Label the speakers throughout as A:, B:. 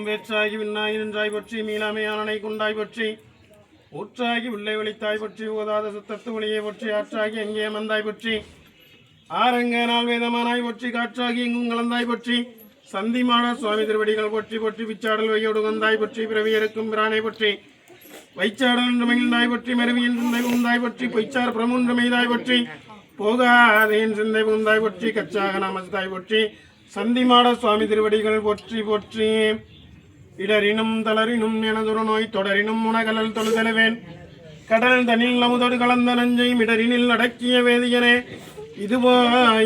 A: வேற்றாகி விண்ணாகி நின்றாய் பற்றி மீளாமையானனை கொண்டாய் பற்றி ஊற்றாகி உள்ளே ஒளித்தாய் பற்றி ஓதாத சுத்தத்து ஒளியை பற்றி ஆற்றாகி எங்கே மந்தாய் பற்றி ஆரங்க நாள் வேதமானாய் பற்றி காற்றாகி எங்கும் கலந்தாய் பற்றி சந்திமான சுவாமி திருவடிகள் பற்றி பற்றி பிச்சாடல் வையோடு வந்தாய் பற்றி பிறவியருக்கும் பிரானை பற்றி வைச்சாடல் என்று மகிழ்ந்தாய் பற்றி மருவியின் சிந்தை புகுந்தாய் பற்றி பொய்ச்சார் பிரமுன்று மெய்தாய் பற்றி போகாதேன் சிந்தை புகுந்தாய் பற்றி கச்சாக நாமஸ்தாய் பற்றி சந்திமாட சுவாமி திருவடிகள் போற்றி போற்றி இடரினும் தளரினும் எனதொரு நோய் தொடரினும் உணகலல் தொழுதலுவேன் கடல் தனில் அமுதோடு கலந்த நஞ்சை இடரினில் அடக்கிய வேதியனே இதுவோ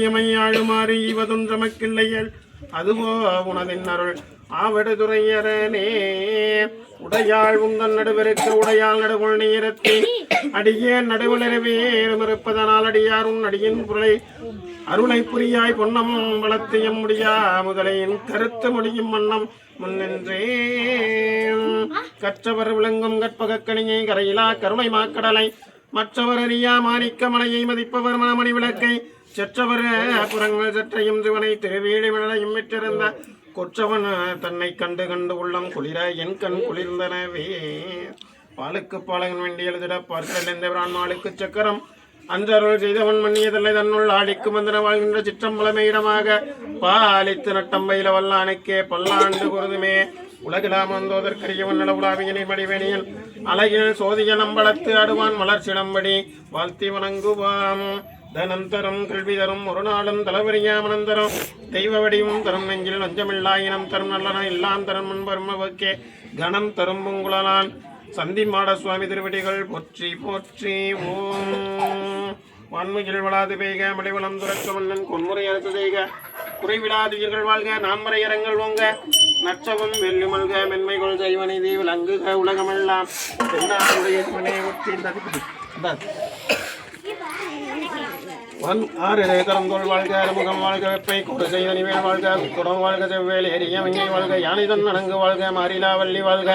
A: எமை ஆழுமாறு ஈவதொன்றமக்கில்லையல் அதுவோ உனதின் அருள் ஆவடுதுறையரனே உடையாள் உந்தன் நடுவருக்கு உடையாள் நடுவுள் நீரத்தி அடியே நடுவுலரவேறும் இருப்பதனால் அடியார் உன் அடியின் பொருளை அருளை புரியாய் பொன்னம் வளர்த்திய முடியா முதலையின் கருத்து முடியும் வண்ணம் முன்னின்றே கற்றவர் விளங்கும் கற்பகக்கணியை கரையிலா கருணை மாக்கடலை மற்றவர் அறியா மாணிக்க மலையை மதிப்பவர் மாமணி விளக்கை செற்றவர் புறங்கள் சற்றையும் சிவனை திருவேழி மலையும் விட்டிருந்த கொற்றவன் தன்னை கண்டு கண்டு உள்ளம் குளிர என் கண் குளிர்ந்தனவே பாலுக்கு பாலகன் வேண்டி எழுதிட பார்க்கல் எந்த பிரான்மாளுக்கு சக்கரம் அன்றருள் செய்தவன் மன்னியதல்லை தன்னுள் ஆடிக்கு மந்திர வாழ்கின்ற சிற்றம்பலமையிடமாக பாலித்து நட்டம் பயில வல்லானுக்கே பல்லாண்டு குருதுமே உலகிலாம் வந்தோதற்கரியவன் நல உலாவியனை மடிவேணியில் அழகில் சோதிய நம்பளத்து அடுவான் மலர்ச்சிடம்படி வாழ்த்தி வணங்குவாம் தனம் தரும் கல்வி தரும் ஒரு நாளும் தலைவரியாமனம் தரும் தெய்வ வடிவும் தரும் நெஞ்சில் வஞ்சமில்லா இனம் தரும் நல்லன எல்லாம் தரும் முன்பருமவுக்கே கணம் தரும் பூங்குழலான் சந்திமாட சுவாமி திருவடிகள் போற்றி போற்றி ஓம் வான்மையில் வளாது பெய்க மலைவளம் துறக்க மன்னன் கொன்முறை அரசு செய்க குறைவிடாதீர்கள் வாழ்க நான்மறையரங்கள் ஓங்க நற்றவம் வெள்ளி மல்க மென்மைகள் செய்வனைதி விளங்குக உலகமெல்லாம் தென்னாருடைய தரந்தோள் வாழ்க அறுமுகம் வாழ்க வெப்பை கொடு செய்தனிவேல் வாழ்க குடம் வாழ்க செவ்வேல் எரிய வெங்கை வாழ்க யானைதன் அணங்கு வாழ்க மாரிலா வள்ளி வாழ்க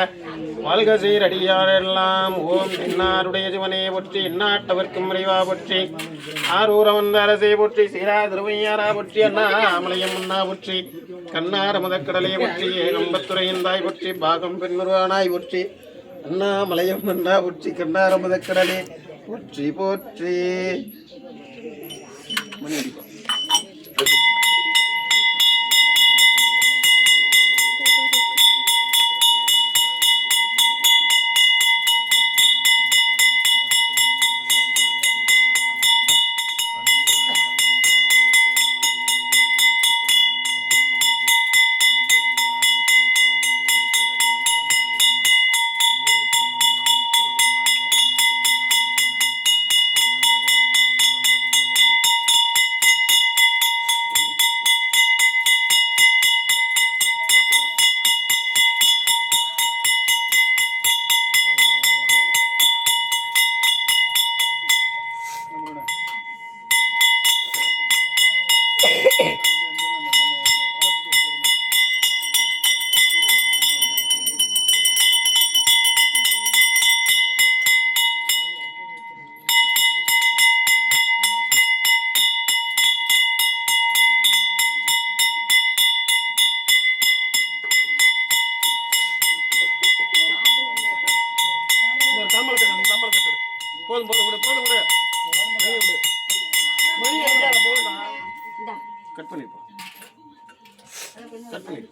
A: வாழ்க சீரடியாரெல்லாம் ஓம் என்னாருடைய சிவனே போற்றி எந்நாட்டவர்க்கும் விரைவா போற்றி ஆரூரவந்த அரசே போற்றி சீரா திருவையாரா போற்றி அண்ணாமலையம் முன்னா போற்றி கண்ணார முதக்கடலை போற்றி ஏகம்பத்துறையின் தாய் போற்றி பாகம் பெண்முருவானாய் போற்றி அண்ணாமலையம் மன்னா போற்றி கண்ணார முதக்கடலே போற்றி போற்றி போதும் போதும் விடு போதும் விடு மணி விடு மணி எடுக்காத போதும்டா கட் பண்ணிப்பா கட் பண்ணி